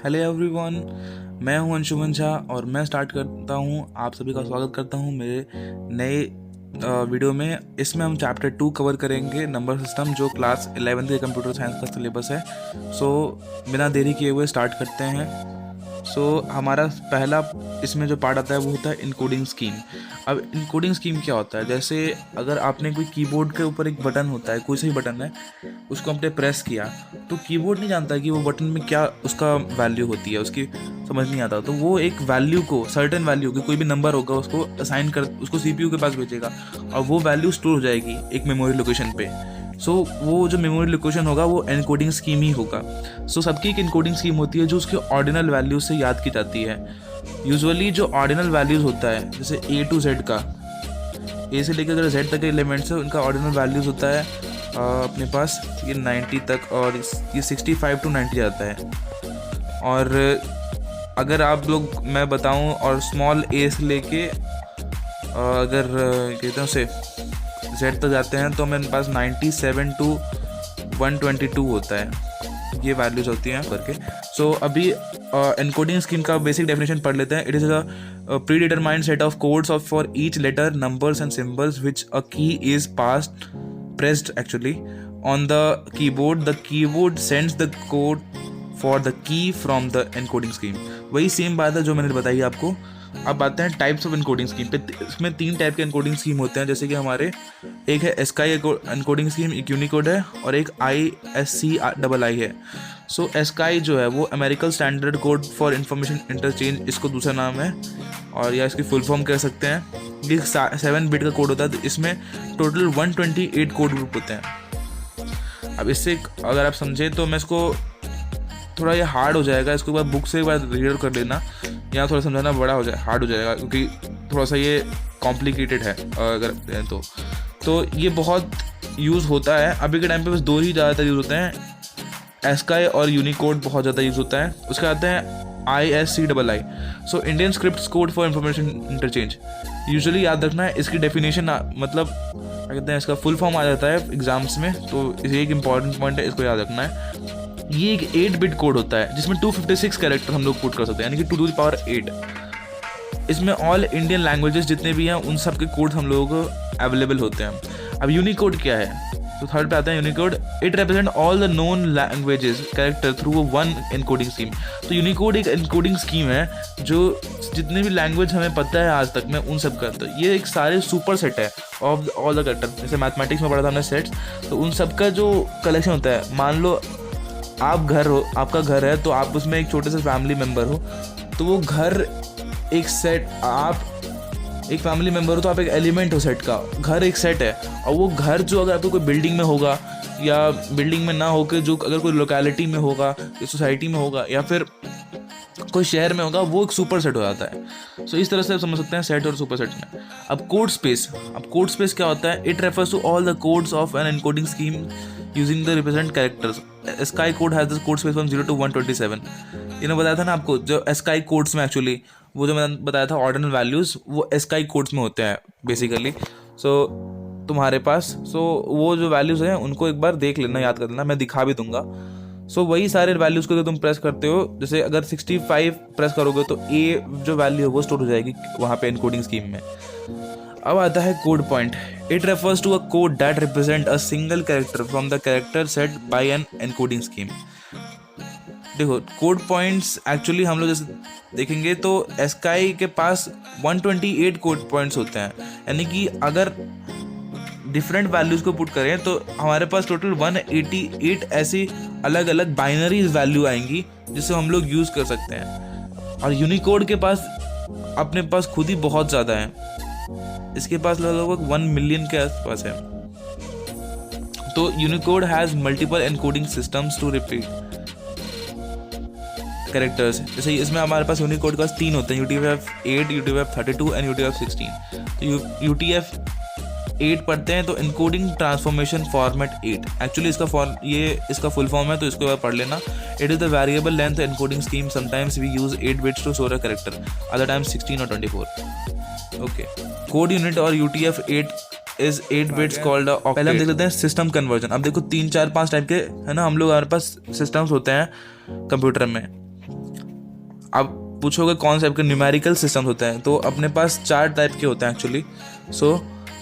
Hello everyone, मैं हूं अंशुमन झा और मैं स्टार्ट करता हूं। आप सभी का स्वागत करता हूं मेरे नए वीडियो में। इसमें हम चैप्टर 2 कवर करेंगे, नंबर सिस्टम, जो क्लास 11th के कंप्यूटर साइंस का सिलेबस है। बिना देरी किए हुए स्टार्ट करते हैं। हमारा पहला इसमें जो पार्ट आता है वो होता है इनकोडिंग स्कीम। अब इनकोडिंग स्कीम क्या होता है? जैसे अगर आपने कोई कीबोर्ड के ऊपर एक बटन होता है, कोई सा ही बटन है, उसको आपने प्रेस किया तो कीबोर्ड नहीं जानता कि वो बटन में क्या उसका वैल्यू होती है, उसकी समझ नहीं आता। तो वो एक वैल्यू को, सर्टेन वैल्यू की, कोई भी नंबर होगा उसको असाइन कर, उसको सीपीयू के पास भेजेगा और वो वैल्यू स्टोर हो जाएगी एक मेमोरी लोकेशन पे। वो जो मेमोरी लोकेशन होगा वो एनकोडिंग स्कीम ही होगा। सबकी एक एनकोडिंग स्कीम होती है जो उसके ऑर्डिनल वैल्यूज से याद की जाती है। यूजुअली जो ऑर्डिनल वैल्यूज होता है, जैसे ए टू जेड का, ए से लेकर अगर जेड तक के एलिमेंट्स है, उनका ऑर्डिनल वैल्यूज होता है अपने पास ये 90 तक, और ये 65 to 90 जाता है। और अगर आप लोग, मैं बताऊं, और स्मॉल ए से लेके अगर कहते हैं उसे जेड तक जाते हैं तो मेरे पास 97 to 122 होता है। ये वैल्यूज होती हैं करके। अभी एनकोडिंग स्कीम का बेसिक डेफिनेशन पढ़ लेते हैं। It is a predetermined set of codes of for each letter, numbers and symbols which a key is passed pressed actually on the keyboard. The keyboard sends the code for the key from the encoding scheme. वही same बात है जो मैंने बताई आपको। अब आते हैं टाइप्स ऑफ एनकोडिंग स्कीम पे। इसमें 3 टाइप के एनकोडिंग स्कीम होते हैं, जैसे कि हमारे एक है एस्काई एनकोडिंग स्कीम, एक यूनिकोड है, और एक ISCII है। एस्काई जो है वो American standard code for information interchange, इसको दूसरा नाम है, और या इसकी फुल फॉर्म कह सकते हैं। ये 7 बिट का कोड होता है, तो इसमें टोटल 128 कोड ग्रुप होते हैं। अब इससे अगर आप समझें तो मैं इसको, थोड़ा ये हार्ड हो जाएगा, इसको एक बार बुक से एक बार रीड कर लेना, या थोड़ा समझाना बड़ा हो जाए, हार्ड हो जाएगा, क्योंकि थोड़ा सा ये कॉम्प्लिकेटेड है अगर तो ये बहुत यूज़ होता है। अभी के टाइम पे बस 2 ही ज़्यादातर यूज़ होते हैं, एस्काई और यूनिकोड बहुत ज़्यादा यूज़ होता है। उसके आते हैं ISCII, Indian script code for information interchange. Usually याद रखना है इसकी डेफिनेशन, मतलब क्या कहते हैं, इसका फुल फॉर्म आ जाता है एग्जाम्स में, तो ये एक इंपॉर्टेंट पॉइंट है, इसको याद रखना है। ये एक 8 बिट कोड होता है जिसमें 256 कैरेक्टर हम लोग पुट कर सकते हैं, यानी कि 2 to the power 8। इसमें ऑल इंडियन लैंग्वेजेस जितने भी हैं उन सब के कोड हम लोगों को अवेलेबल होते हैं। अब यूनिकोड क्या है? तो थर्ड पे आता है Unicode. It represent all the known languages character through one encoding scheme. तो यूनिकोड एक एनकोडिंग स्कीम है जो जितने भी लैंग्वेज हमें पता है आज तक में उन सब का, तो ये एक सारे सुपर सेट है ऑफ ऑल द कैरेक्टर। जैसे मैथमेटिक्स में पढ़ा था हमने सेट्स, तो उन सब का जो कलेक्शन होता है। मान लो आप घर हो, आपका घर है, तो आप उसमें एक छोटे से फैमिली मेम्बर हो, तो वो घर एक सेट, आप एक फैमिली मेम्बर हो तो आप एक एलिमेंट हो सेट का। घर एक सेट है, और वो घर जो अगर आपको कोई बिल्डिंग में होगा, या बिल्डिंग में ना होकर जो अगर कोई लोकेलिटी में होगा, या सोसाइटी में होगा, या फिर कोई शहर में होगा, वो एक सुपर सेट हो जाता है। इस तरह से आप समझ सकते हैं सेट और सुपर सेट में। अब कोड स्पेस क्या होता है? It refers to all the codes of an encoding scheme using the represent characters. ASCII code has the code space from 0 to 127। इन्हें बताया था ना आपको, जो एस्काई कोड्स में एक्चुअली वो जो मैंने बताया था ऑर्डिनल वैल्यूज़, वो एस्काई कोड्स में होते हैं बेसिकली। तुम्हारे पास वो जो वैल्यूज़ हैं उनको एक बार देख लेना, याद कर लेना, मैं दिखा भी दूंगा। वही सारे वैल्यूज़ को अगर तुम प्रेस करते हो, जैसे अगर 65 प्रेस करोगे तो ए जो वैल्यू है वो स्टोर हो जाएगी वहाँ पे एनकोडिंग स्कीम में। अब आता है code point. It refers to a code that represent a single character from the character set by an encoding scheme. देखो, कोड पॉइंट्स एक्चुअली हम लोग जैसे देखेंगे तो एस्काई के पास 128 कोड पॉइंट्स होते हैं, यानी कि अगर डिफरेंट वैल्यूज़ को पुट करें तो हमारे पास टोटल 188 ऐसी अलग अलग बाइनरीज वैल्यू आएंगी जिसे हम लोग यूज़ कर सकते हैं। और यूनिकोड के पास अपने पास खुद ही बहुत ज़्यादा है, इसके पास लगभग 1 मिलियन के आसपास है। तो Unicode has multiple encoding systems to repeat characters. जैसे इसमें हमारे पास यूनिकोड का 3 होते हैं, UTF-8, UTF-32 एंड UTF-16। तो UTF-8 पढ़ते हैं तो इनकोडिंग ट्रांसफॉर्मेशन फॉर्मेट 8। एक्चुअली इसका फुल फॉर्म है, तो इसको पढ़ लेना। It is the variable length encoding scheme. Sometimes we use 8 bits to store a character, other times 16 और 24। ओके, कोड यूनिट और UTF-8 is 8 bits called octet. पहले हम देख लेते हैं सिस्टम कन्वर्जन। अब देखो 3 4 5 टाइप के है ना, हम लोग हमारे पास सिस्टम्स होते हैं कंप्यूटर में। आप पूछोगे कौन से आपके न्यूमेरिकल सिस्टम होते हैं, तो अपने पास 4 टाइप के होते हैं एक्चुअली। सो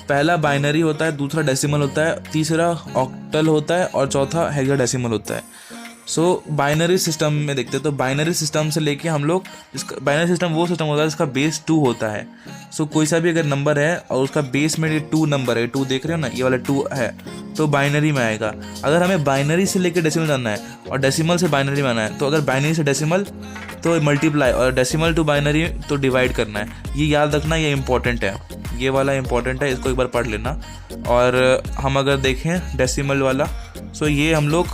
पहला बाइनरी होता है, दूसरा डेसिमल होता है, तीसरा ऑक्टल होता है और चौथा हेक्साडेसिमल होता है। सो बाइनरी सिस्टम में देखते हैं, तो बाइनरी सिस्टम से लेके हम लोग, इसका बाइनरी सिस्टम वो सिस्टम होता है जिसका बेस 2 होता है। सो कोई सा भी अगर नंबर है और उसका बेस में ये 2 नंबर है, 2 देख रहे हो ना, ये वाला 2 है, तो बाइनरी में आएगा। अगर हमें बाइनरी से लेके डेसिमल जाना है और डेसिमल से बाइनरी में आना है, तो अगर बाइनरी से डेसिमल तो मल्टीप्लाई, और डेसिमल टू बाइनरी तो डिवाइड करना है। ये याद रखना, ये इंपॉर्टेंट है, ये वाला इंपॉर्टेंट है, इसको एक बार पढ़ लेना। और हम अगर देखें डेसिमल वाला, सो ये हम लोग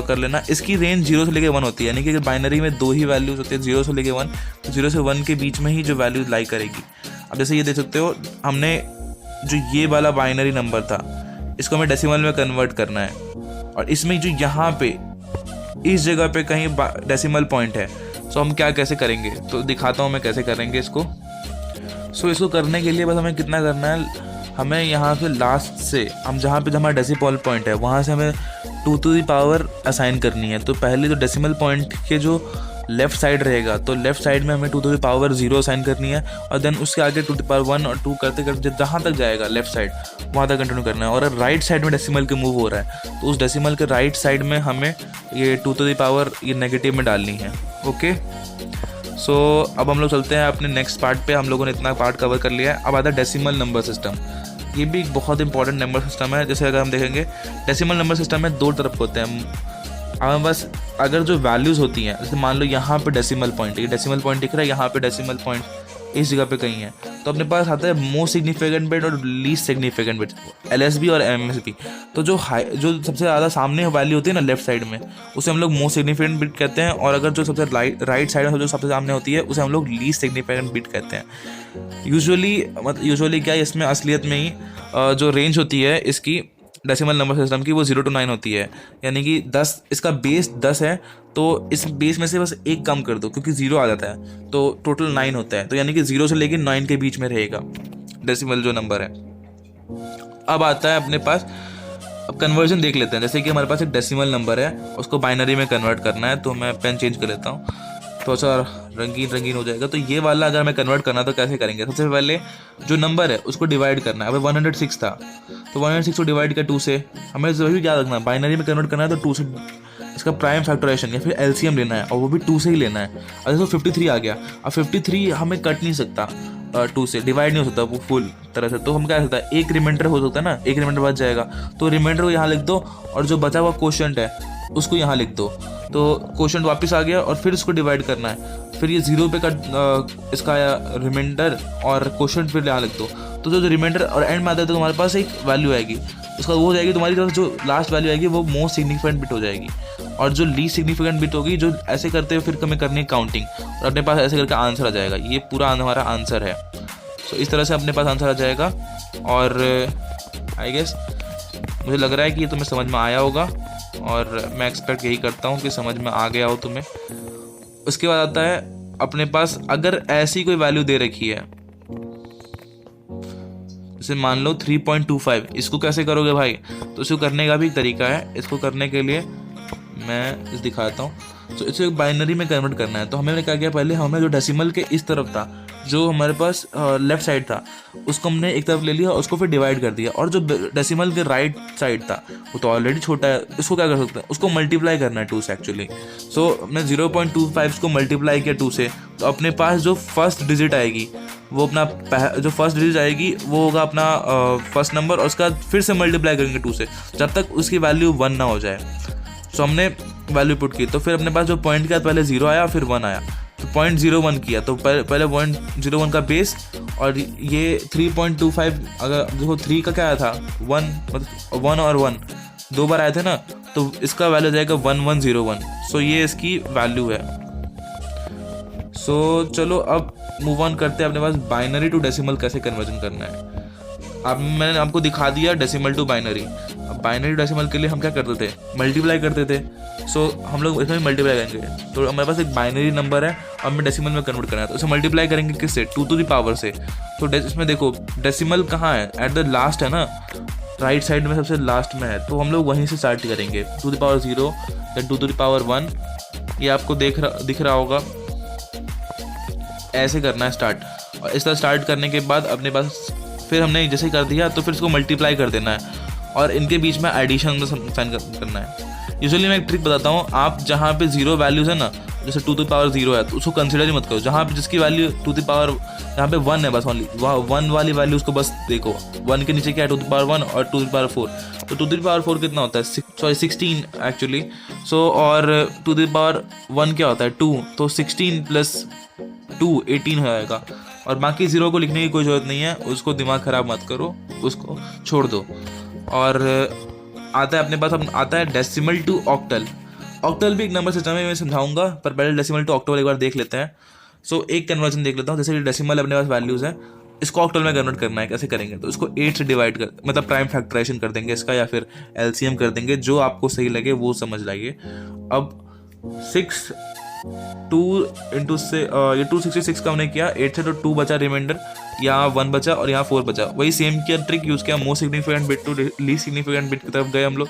कर लेना। इसकी रेंज 0 से लेके 1 होती है, यानी कि अगर बाइनरी में 2 ही वैल्यूज होती है, 0 से लेके 1, तो 0 से 1 के बीच में ही जो वैल्यू लाई करेगी। अब जैसे ये देख सकते हो, हमने जो ये वाला बाइनरी नंबर था, इसको हमें डेसिमल में कन्वर्ट करना है, और इसमें जो यहाँ पे इस जगह पे कहीं डेसिमल पॉइंट है। सो हम क्या कैसे करेंगे, तो दिखाता हूँ मैं कैसे करेंगे इसको। सो इसको करने के लिए बस हमें कितना करना है, हमें यहाँ पे लास्ट से, हम जहाँ पे हमारा डेसिमल पॉइंट है वहाँ से हमें 2 टू द पावर असाइन करनी है। तो पहले जो डेसिमल पॉइंट के जो लेफ्ट साइड रहेगा, तो लेफ्ट साइड में हमें 2 टू द पावर 0 असाइन करनी है, और देन उसके आगे 2 टू द पावर 1 और 2 करते करते जहाँ तक जाएगा लेफ्ट साइड वहाँ तक कंटिन्यू करना है। और अगर राइट साइड में डेसिमल के मूव हो रहा है, तो उस डेसिमल के राइट साइड में हमें ये 2 टू द पावर ये नेगेटिव में डालनी है। ओके, सो अब हम लोग चलते हैं अपने नेक्स्ट पार्ट पे। हम लोगों ने इतना पार्ट कवर कर लिया है। अब आता है डेसिमल नंबर सिस्टम। ये भी एक बहुत इंपॉर्टेंट नंबर सिस्टम है। जैसे अगर हम देखेंगे, डेसिमल नंबर सिस्टम में 2 तरफ होते हैं। हमें बस अगर जो वैल्यूज़ होती हैं, जैसे मान लो यहाँ पे डेसिमल पॉइंट, ये डेसिमल पॉइंट दिख रहा है, यहाँ पे डेसिमल पॉइंट इस जगह पे कहीं है, तो अपने पास आता है मोस्ट सिग्निफिकेंट बिट और लीस्ट सिग्निफिकेंट बिट, LSB और MSB। तो जो सबसे ज़्यादा सामने वैल्यू होती है ना लेफ्ट साइड में, उसे हम लोग मोस्ट सिग्निफिकेंट बिट कहते हैं, और अगर जो सबसे राइट साइड में जो सबसे सामने होती है उसे हम लोग लीस्ट सिग्निफिकेंट बिट कहते हैं। यूजुअली क्या है, इसमें असलियत में ही जो रेंज होती है इसकी डेसिमल नंबर सिस्टम की, वो 0 to 9 होती है। यानी कि 10, इसका बेस 10 है, तो इस बेस में से बस एक कम कर दो, क्योंकि 0 आ जाता है, तो टोटल 9 होता है। तो यानी कि 0 से लेकर 9 के बीच में रहेगा डेसिमल जो नंबर है। अब आता है अपने पास, अब कन्वर्जन देख लेते हैं। जैसे कि हमारे पास एक डेसिमल नंबर है, उसको बाइनरी में कन्वर्ट करना है, तो मैं पेन चेंज कर लेता हूँ, तो अच्छा रंगीन हो जाएगा। तो ये वाला अगर हमें कन्वर्ट करना तो कैसे करेंगे, सबसे पहले जो नंबर है उसको डिवाइड करना है। अगर 106 था, तो 106 को डिवाइड कर 2 से, हमें वही याद रखना, बाइनरी में कन्वर्ट करना है तो 2 से इसका प्राइम फैक्टराइजेशन या फिर LCM लेना है, और वो भी 2 से ही लेना है। अब देखो 53 आ गया, अब 53 हमें कट नहीं सकता, 2 से डिवाइड नहीं हो सकता वो फुल तरह से, तो हम क्या सकता है, एक रिमाइंडर हो सकता है ना, एक रिमाइंडर बच जाएगा, तो रिमाइंडर को यहाँ लिख दो, और जो बचा हुआ क्वोशंट है उसको यहाँ लिख दो, तो क्वोशंट वापस आ गया, और फिर इसको डिवाइड करना है। फिर ये 0 पे का इसका रिमाइंडर और क्वोशंट फिर यहाँ लिख दो, तो जो रिमाइंडर और एंड में आता है तो तुम्हारे पास एक वैल्यू आएगी, उसका वो हो जाएगी तुम्हारी तरफ, जो लास्ट वैल्यू आएगी वो मोस्ट सिग्निफिकेंट बिट हो जाएगी, और जो लीस्ट सिग्निफिकेंट बिट होगी, जो ऐसे करते हुए फिर हमें करनी है काउंटिंग, और अपने पास ऐसे करके आंसर आ जाएगा। ये पूरा हमारा आंसर है। सो इस तरह से अपने पास आंसर आ जाएगा, और आई गेस मुझे लग रहा है कि ये तुम्हें समझ में आया होगा, और मैं एक्सपेक्ट यही करता हूँ कि समझ में आ गया हो तुम्हें। उसके बाद आता है अपने पास, अगर ऐसी कोई वैल्यू दे रखी है, जैसे मान लो 3.25, इसको कैसे करोगे भाई, तो इसको करने का भी एक तरीका है। इसको करने के लिए मैं दिखाता हूँ। तो इसे बाइनरी में कन्वर्ट करना है, तो हमें क्या किया, पहले हमें जो डेसिमल के इस तरफ था, जो हमारे पास लेफ्ट साइड था, उसको हमने एक तरफ ले लिया और उसको फिर डिवाइड कर दिया, और जो डेसिमल के राइट साइड था वो तो ऑलरेडी छोटा है, इसको क्या कर सकते हैं, उसको मल्टीप्लाई करना है 2 से एक्चुअली। सो हमने 0.25 को मल्टीप्लाई किया 2 से, तो अपने पास जो फर्स्ट डिजिट आएगी वो अपना जो फर्स्ट डिजिट आएगी वो होगा अपना फर्स्ट नंबर, और उसका फिर से मल्टीप्लाई करेंगे 2 से, जब तक उसकी वैल्यू 1 ना हो जाए। सो हमने वैल्यू पुट की, तो फिर अपने पास जो पॉइंट का पहले 0 आया फिर 1 आया, तो 0.01 किया, तो पहले 0.01 का बेस, और ये 3.25, अगर देखो 3 का क्या आया था, 1, मतलब 1 और 1 2 बार आए थे ना, तो इसका वैल्यू जाएगा 1101। सो ये इसकी वैल्यू है। सो चलो अब मूव ऑन करते हैं अपने पास बाइनरी टू डेसिमल कैसे कन्वर्जन करना है। अब मैंने आपको दिखा दिया डेसिमल टू बाइनरी। अब बाइनरी डेसिमल के लिए हम क्या करते थे, मल्टीप्लाई करते थे। सो हम लोग इसमें मल्टीप्लाई करेंगे, तो हमारे पास एक बाइनरी नंबर है, अब हमें डेसिमल में कन्वर्ट करना है, तो उसे मल्टीप्लाई करेंगे किससे, 2 टू द पावर से। तो इसमें देखो डेसिमल कहाँ है, एट द लास्ट है ना, राइट साइड में सबसे लास्ट में है, तो हम लोग वहीं से स्टार्ट करेंगे, 2 to the power 0 then 2 to the power 1। ये आपको दिख रहा होगा, ऐसे करना है स्टार्ट, और इस तरह स्टार्ट करने के बाद अपने पास फिर हमने जैसे कर दिया तो फिर इसको मल्टीप्लाई कर देना है और इनके बीच में एडिशन में साइन करना है। यूजुअली मैं एक ट्रिक बताता हूँ, आप जहाँ पे जीरो वैल्यूज़ है ना, जैसे 2 to the power 0 है तो उसको कंसिडर ही मत करो। जहाँ पे जिसकी वैल्यू 2 to the power यहाँ पे 1 है बस ओनली, वहाँ 1 वाली वैल्यू उसको बस देखो। 1 के नीचे क्या है 2 to the power 1 और 2 to the power 4, तो 2 to the power 4 कितना होता है 16 एक्चुअली। सो और 2 to the power 1 क्या होता है 2, तो 16 + 2 18 हो जाएगा। और बाकी ज़ीरो को लिखने की कोई ज़रूरत नहीं है, उसको दिमाग ख़राब मत करो, उसको छोड़ दो। और आता है अपने पास, अब आता है डेसिमल टू ऑक्टल। ऑक्टल भी एक नंबर सिस्टम है, मैं समझाऊंगा, पर पहले डेसिमल टू ऑक्टल एक बार देख लेते हैं। सो एक कन्वर्जन देख लेता हूँ। जैसे डेसिमल अपने पास वैल्यूज़ है, इसको ऑक्टल में कन्वर्ट करना है। कैसे करेंगे, तो इसको 8 से डिवाइड कर, मतलब प्राइम फैक्टराइजेशन कर देंगे इसका, या फिर एलसीएम कर देंगे, जो आपको सही लगे वो समझ लाइए। अब 6 2 इंटू से ये 266 का हमने किया, 8 से तो 2 बचा रिमाइंडर, यहाँ 1 बचा और यहाँ 4 बचा। वही सेम किया, ट्रिक यूज़ किया, most significant bit to least significant bit की तरफ गए हम लोग,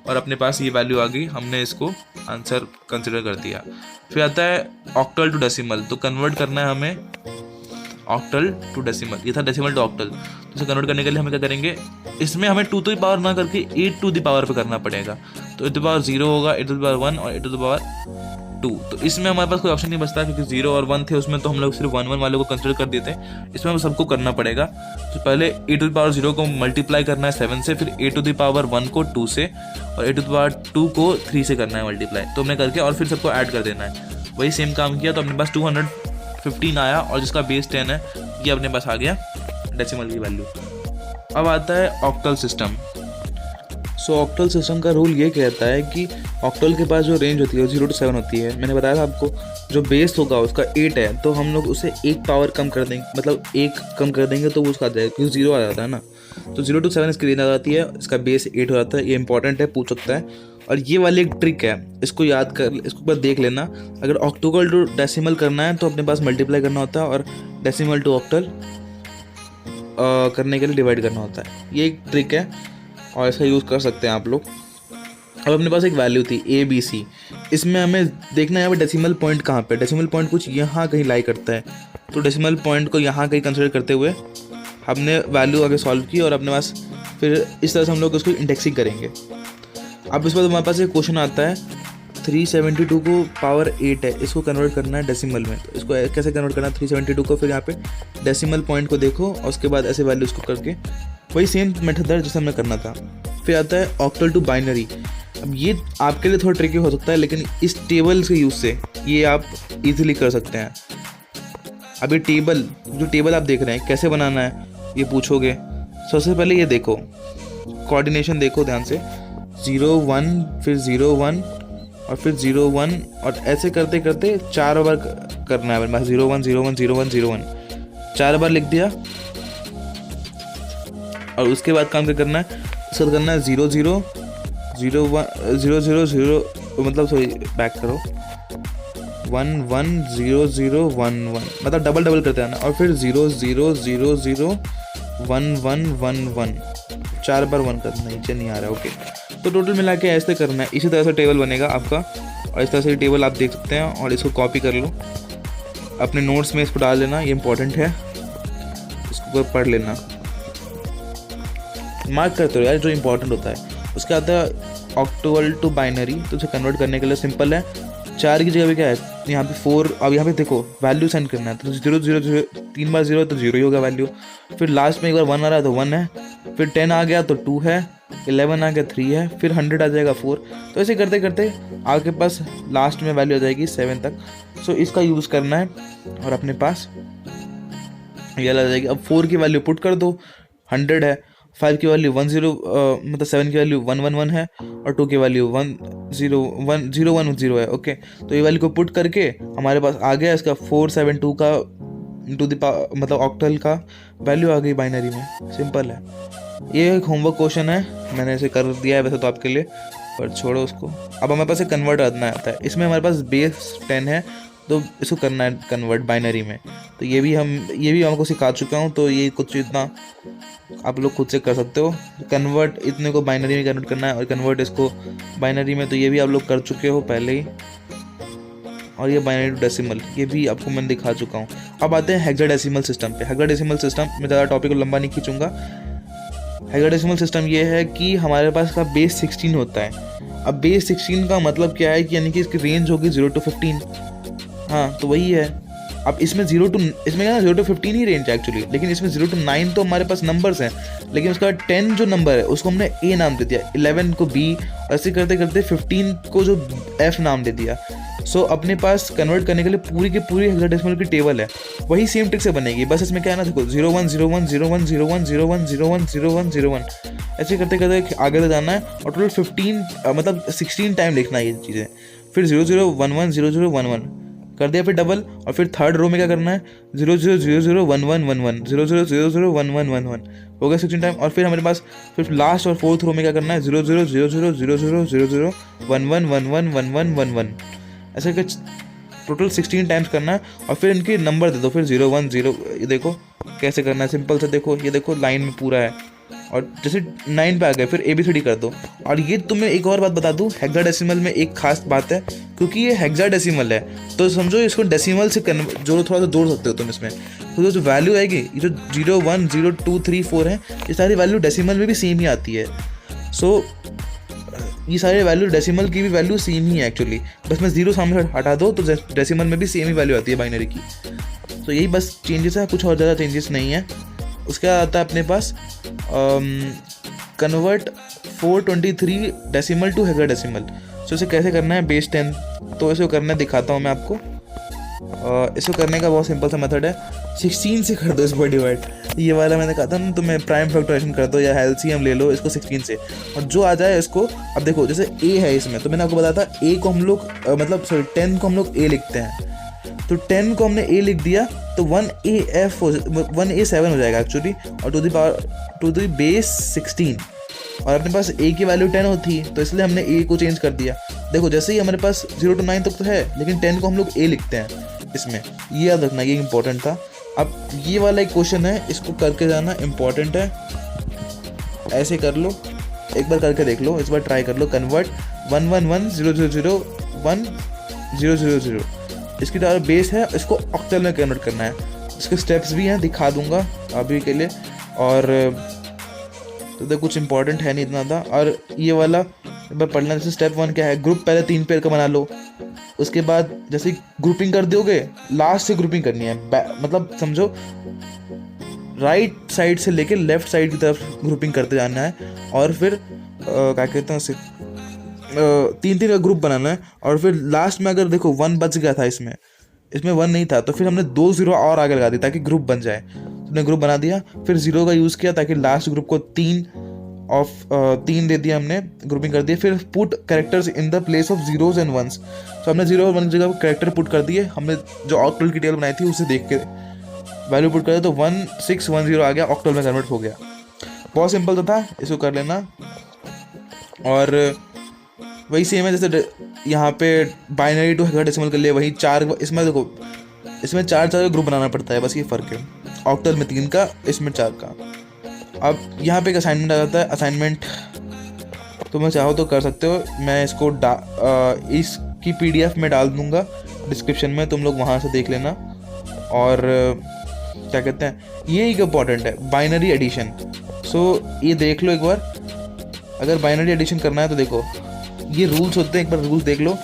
और अपने पास ये वैल्यू आ गई, हमने इसको आंसर कंसिडर कर दिया। फिर आता है ऑक्टल टू डेसिमल, तो कन्वर्ट करना है हमें ऑक्टल टू डेसिमल। ये था डेसिमल टू ऑक्टल, तो इसे कन्वर्ट करने के लिए हमें क्या करेंगे, इसमें हमें 2 to the power ना करके 8 to the power पे करना पड़ेगा। तो 8 to the power 0 होगा, 8 to the power 1 और 8 to the power 2। तो इसमें हमारे पास कोई ऑप्शन नहीं बचता, क्योंकि 0 और 1 थे उसमें, तो हम लोग सिर्फ 1 1 वाले को कंसिडर कर देते हैं। इसमें हमें सबको करना पड़ेगा। तो पहले 8 to the power 0 को मल्टीप्लाई करना है 7 से, फिर 8 to the power 1 को 2 से, और 8 to the power 2 को 3 से करना है मल्टीप्लाई। तो हमने करके और फिर सबको ऐड कर देना है। वही सेम काम किया, तो अपने पास 215 आया, और जिसका बेस 10 है ये अपने पास आ गया डेसिमल की वैल्यू। अब आता है ऑक्टल सिस्टम। सो ऑक्टल सिस्टम का रूल ये कहता है कि ऑक्टल के पास जो रेंज होती है वो 0 to 7 होती है। मैंने बताया था आपको, जो बेस होगा उसका 8 है, तो हम लोग उसे 1 पावर कम कर देंगे, मतलब 1 कम कर देंगे तो वो उसका आ जाएगा, क्योंकि 0 आ जाता है ना। तो 0 to 7 इसकी रेंज आ जाती है, इसका बेस 8 हो जाता है। ये इंपॉर्टेंट है, पूछ सकता है। और ये वाली एक ट्रिक है, इसको याद कर, इसको बस देख लेना। अगर ऑक्टल टू डेसिमल करना है तो अपने पास मल्टीप्लाई करना होता है, और डेसिमल टू ऑक्टल करने के लिए डिवाइड करना होता है। ये एक ट्रिक है और इसका यूज़ कर सकते हैं आप लोग। अब अपने पास एक वैल्यू थी ABC, इसमें हमें देखना है यहाँ पे डेसिमल पॉइंट कहाँ पे। डेसिमल पॉइंट कुछ यहाँ कहीं लाई करता है, तो डेसिमल पॉइंट को यहाँ कहीं कंसिडर करते हुए हमने वैल्यू आगे सॉल्व की, और अपने पास फिर इस तरह से हम लोग उसको इंडेक्सिंग करेंगे। अब इस बार हमारे पास एक क्वेश्चन आता है, 372 को पावर 8 है, इसको कन्वर्ट करना है डेसिमल में। तो इसको कैसे कन्वर्ट करना है 372 को, फिर यहाँ पे डेसिमल पॉइंट को देखो, और उसके बाद ऐसे वैल्यूज़ को करके वही सेम मेथड है जैसे हमें करना था। फिर आता है ऑक्टल टू बाइनरी। अब ये आपके लिए थोड़ा ट्रिकी हो सकता है, लेकिन इस टेबल के यूज़ से ये आप इजीली कर सकते हैं। अब ये टेबल, जो टेबल आप देख रहे हैं कैसे बनाना है ये पूछोगे। सबसे पहले ये देखो, कोऑर्डिनेशन देखो ध्यान से, 0 1 फिर 0 1 और फिर 0 1, और ऐसे करते करते 4 बार करना है। बस 0 1 0 1 0 1 0 1 4 बार लिख दिया, और उसके बाद काम क्या करना है, इसका करना है 0 0 0 1 0 0 0, मतलब सॉरी बैक करो, 1 1 0 0 1 1, मतलब डबल डबल करते हैं ना, और फिर 0 0 0 0 1 1 1 1, 4 बार 1 करना, नीचे नहीं आ रहा है। ओके, तो टोटल मिला के ऐसे करना है। इसी तरह से टेबल बनेगा आपका, और इस तरह से टेबल आप देख सकते हैं, और इसको कॉपी कर लो अपने नोट्स में, इसको डाल देना, ये इंपॉर्टेंट है, इसको पढ़ लेना, मार्क करते हो यार जो इंपॉर्टेंट होता है। उसके आता है ऑक्टल टू बाइनरी, तो उसे कन्वर्ट करने के लिए सिंपल है, 4 की जगह पे क्या है यहाँ पे 4। अब यहाँ पे देखो वैल्यू सेंड करना है, तो 0 0 0 3 बार 0 तो 0 ही होगा वैल्यू। फिर लास्ट में एक बार 1 आ रहा है तो 1 है, फिर 10 आ गया तो 2 है, 11 आ गया 3 है, फिर 100 आ जाएगा 4। तो ऐसे करते करते आपके पास लास्ट में वैल्यू आ जाएगी 7 तक। सो इसका यूज़ करना है, और अपने पास ये आ जाएगी। अब 4 की वैल्यू पुट कर दो, 100 है, 5 की वैल्यू 1 0 मतलब 7 की वैल्यू 1 1 1 है, और 2 की वैल्यू 1 0 1 0 1 0 है। ओके, तो ये वैल्यू को पुट करके हमारे पास आ गया इसका 472 का टू द मतलब ऑक्टल का वैल्यू आ गई बाइनरी में। सिंपल है, ये एक होमवर्क क्वेश्चन है, मैंने इसे कर दिया है वैसे तो आपके लिए, पर छोड़ो उसको। अब हमारे पास एक कन्वर्ट करना आता है, इसमें हमारे पास बेस 10 है, तो इसको करना है कन्वर्ट बाइनरी में। तो ये भी हमको सिखा चुका हूँ, तो ये कुछ इतना आप लोग खुद से कर सकते हो। कन्वर्ट इतने को बाइनरी में कन्वर्ट करना है, और कन्वर्ट इसको बाइनरी में, तो ये भी आप लोग कर चुके हो पहले ही। और ये बाइनरी टू डेसिमल, ये भी आपको मैंने दिखा चुका हूँ। अब आते हैं हेक्साडेसिमल सिस्टम पे। हेक्साडेसिमल सिस्टम में ज़्यादा टॉपिक को लंबा नहीं खींचूंगा। हेक्साडेसिमल सिस्टम ये है कि हमारे पास का बेस 16 होता है। अब बेस 16 का मतलब क्या है कि यानी कि इसकी रेंज होगी 0 to 15। हाँ, तो वही है। अब इसमें 0 to 15 ही रेंज है एक्चुअली, लेकिन इसमें 0 to 9 तो हमारे पास नंबर्स हैं, लेकिन उसका 10 जो नंबर है उसको हमने ए नाम दे दिया, 11 को बी, ऐसे करते करते 15 को जो एफ नाम दे दिया। सो अपने पास कन्वर्ट करने के लिए पूरी की पूरी हेक्साडेसिमल की टेबल है, वही सेम ट्रिक से बनेगी। बस इसमें क्या है ना, देखो 0 1 0 1 0 1 0 1 0 1 0 1 0 1 0 1 ऐसे करते करते आगे तक जाना है, और टोटल 15 मतलब 16 टाइम लिखना है ये चीज़ें। फिर 0 0 1 1 0 0 1 1 कर दिया, फिर डबल, और फिर थर्ड रो में क्या करना है 0 0 0 0 1 1 1 1 0 0 0 0 1 1 1 1 हो गया 16 टाइम। और फिर हमारे पास फिर लास्ट और फोर्थ रो में क्या करना है 0 0 0 0 0 0 0 0 1 1 1 1 1 1 1 1 ऐसे टोटल 16 टाइम्स करना है। और फिर इनके नंबर दे दो, फिर 0 1 0, ये देखो कैसे करना है, सिंपल से देखो, ये देखो लाइन में पूरा है, और जैसे 9 पे आ गए फिर ABCD कर दो। और ये तुम्हें एक और बात बता दूं, हेक्साडेसिमल में एक खास बात है, क्योंकि ये हेक्साडेसिमल है तो समझो इसको डेसिमल से जोड़ो, थोड़ा सा जोड़ सकते हो तुम इसमें। तो जो वैल्यू आएगी, ये जो 0 1 0 2 3 4 है, ये सारी वैल्यू डेसिमल में भी सेम ही आती है। सो ये सारे वैल्यू डेसिमल की भी वैल्यू सेम ही है एक्चुअली, बस मैं 0 सामने हटा दो तो डेसिमल में भी सेम ही वैल्यू आती है बाइनरी की। तो यही बस चेंजेस है, कुछ और ज़्यादा चेंजेस नहीं है। उसके बाद आता है अपने पास कन्वर्ट 423 डेसिमल टू हेक्साडेसिमल। सो इसे कैसे करना है बेस 10, तो इसे करना दिखाता हूँ मैं आपको। इसको करने का बहुत सिंपल सा मेथड है, 16 से कर दो इस पर डिवाइड। ये वाला मैंने कहा था ना, तो मैं प्राइम फैक्टराइजेशन कर दो या एलसीएम ले लो इसको 16 से, और जो आ जाए इसको। अब देखो जैसे a है इसमें, तो मैंने आपको बताया था a को हम लोग मतलब सॉरी 10 को हम लोग a लिखते हैं, तो 10 को हमने a लिख दिया तो 1a7 हो जाएगा एक्चुअली, और टू द बेस 16। और अपने पास a की वैल्यू 10 होती है, तो इसलिए हमने a को चेंज कर दिया। देखो जैसे ही हमारे पास 0 to 9 तक तो है, लेकिन 10 को हम लोग a लिखते हैं इसमें, ये याद रखना, ये इंपॉर्टेंट था। अब ये वाला एक क्वेश्चन है, इसको करके जाना इंपॉर्टेंट है। ऐसे कर लो, एक बार करके देख लो, इस बार ट्राई कर लो। कन्वर्ट 1 1 1 0 0 0 1 0 0 0, इसकी जो बेस है इसको ऑक्टल में कन्वर्ट करना है। इसके स्टेप्स भी हैं, दिखा दूंगा अभी के लिए। और तो कुछ इंपॉर्टेंट है नहीं इतना था। और ये वाला एक बार पढ़ना, जैसे स्टेप 1 क्या है, ग्रुप पहले 3 पेयर का बना लो। उसके बाद जैसे ग्रुपिंग कर दोगे, लास्ट से ग्रुपिंग करनी है, मतलब समझो राइट साइड से लेके लेफ्ट साइड की तरफ ग्रुपिंग करते जाना है। और फिर क्या कहते हैं उसे, 3 का ग्रुप बनाना है। और फिर लास्ट में अगर देखो 1 बच गया था, इसमें 1 नहीं था, तो फिर हमने 2 0 और आगे लगा दिया ताकि ग्रुप बन जाए। हमने ग्रुप बना दिया, फिर 0 का यूज़ किया ताकि लास्ट ग्रुप को 3 दे दिया, हमने ग्रुपिंग कर दिया। फिर put characters in the place of 0s and 1s, तो हमने 0 और 1 जगह कैरेक्टर पुट कर दिए। हमने जो ऑक्टल की टेबल बनाई थी उसे देख के वैल्यू पुट कर दिया, तो 1 6 1 0 आ गया, ऑक्टल में कन्वर्ट हो गया। बहुत सिंपल तो था, इसको कर लेना। और वही सेम है जैसे यहाँ पे बाइनरी टू हेक्साडेसिमल के लिए, वही 4, इसमें देखो इसमें 4 ग्रुप बनाना पड़ता है, बस ये फ़र्क है। ऑक्टल में 3 का, इसमें 4 का। अब यहाँ पे एक असाइनमेंट आ जाता है। असाइनमेंट तो मैं चाहो तो कर सकते हो, मैं इसको इसकी PDF में डाल दूँगा डिस्क्रिप्शन में, तुम लोग वहाँ से देख लेना। और क्या कहते हैं, ये एक इम्पॉर्टेंट है, बाइनरी एडिशन। सो ये देख लो एक बार, अगर बाइनरी एडिशन करना है तो देखो ये रूल्स होते हैं, एक बार रूल्स देख लो।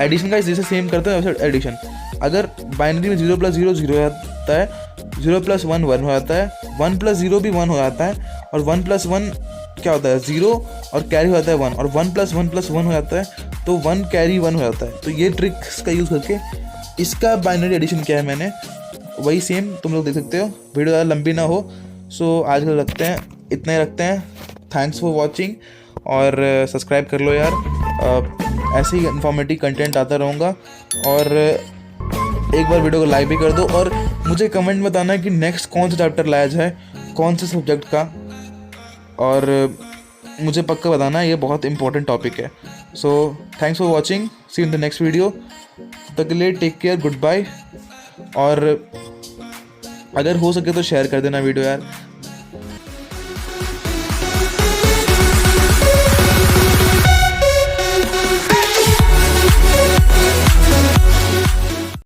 एडिशन का जैसे सेम करते हैं वैसे एडिशन। अगर बाइनरी में 0 + 0 0 हो जाता है, 0 + 1 1 हो जाता है, 1 + 0 भी 1 हो जाता है, और 1 + 1 क्या होता है 0, और कैरी हो जाता है 1, और 1 + 1 + 1 हो जाता है, तो 1 कैरी 1 हो जाता है। तो ये ट्रिक्स का यूज़ करके इसका बाइनरी एडिशन किया है मैंने, वही सेम तुम लोग देख सकते हो। वीडियो ज़्यादा लंबी ना हो, सो आज कल रखते हैं, इतना ही रखते हैं। थैंक्स फॉर वॉचिंग, और सब्सक्राइब कर लो यार, ऐसे ही इन्फॉर्मेटिव कंटेंट आता रहूँगा। और एक बार वीडियो को लाइक भी कर दो, और मुझे कमेंट में बताना है कि नेक्स्ट कौन सा चैप्टर लाया जाए, कौन से सब्जेक्ट का, और मुझे पक्का बताना, ये बहुत इंपॉर्टेंट टॉपिक है। So thanks for watching, see in the next video. तब के लिए टेक केयर, गुड बाय। और अगर हो सके तो शेयर कर देना वीडियो यार,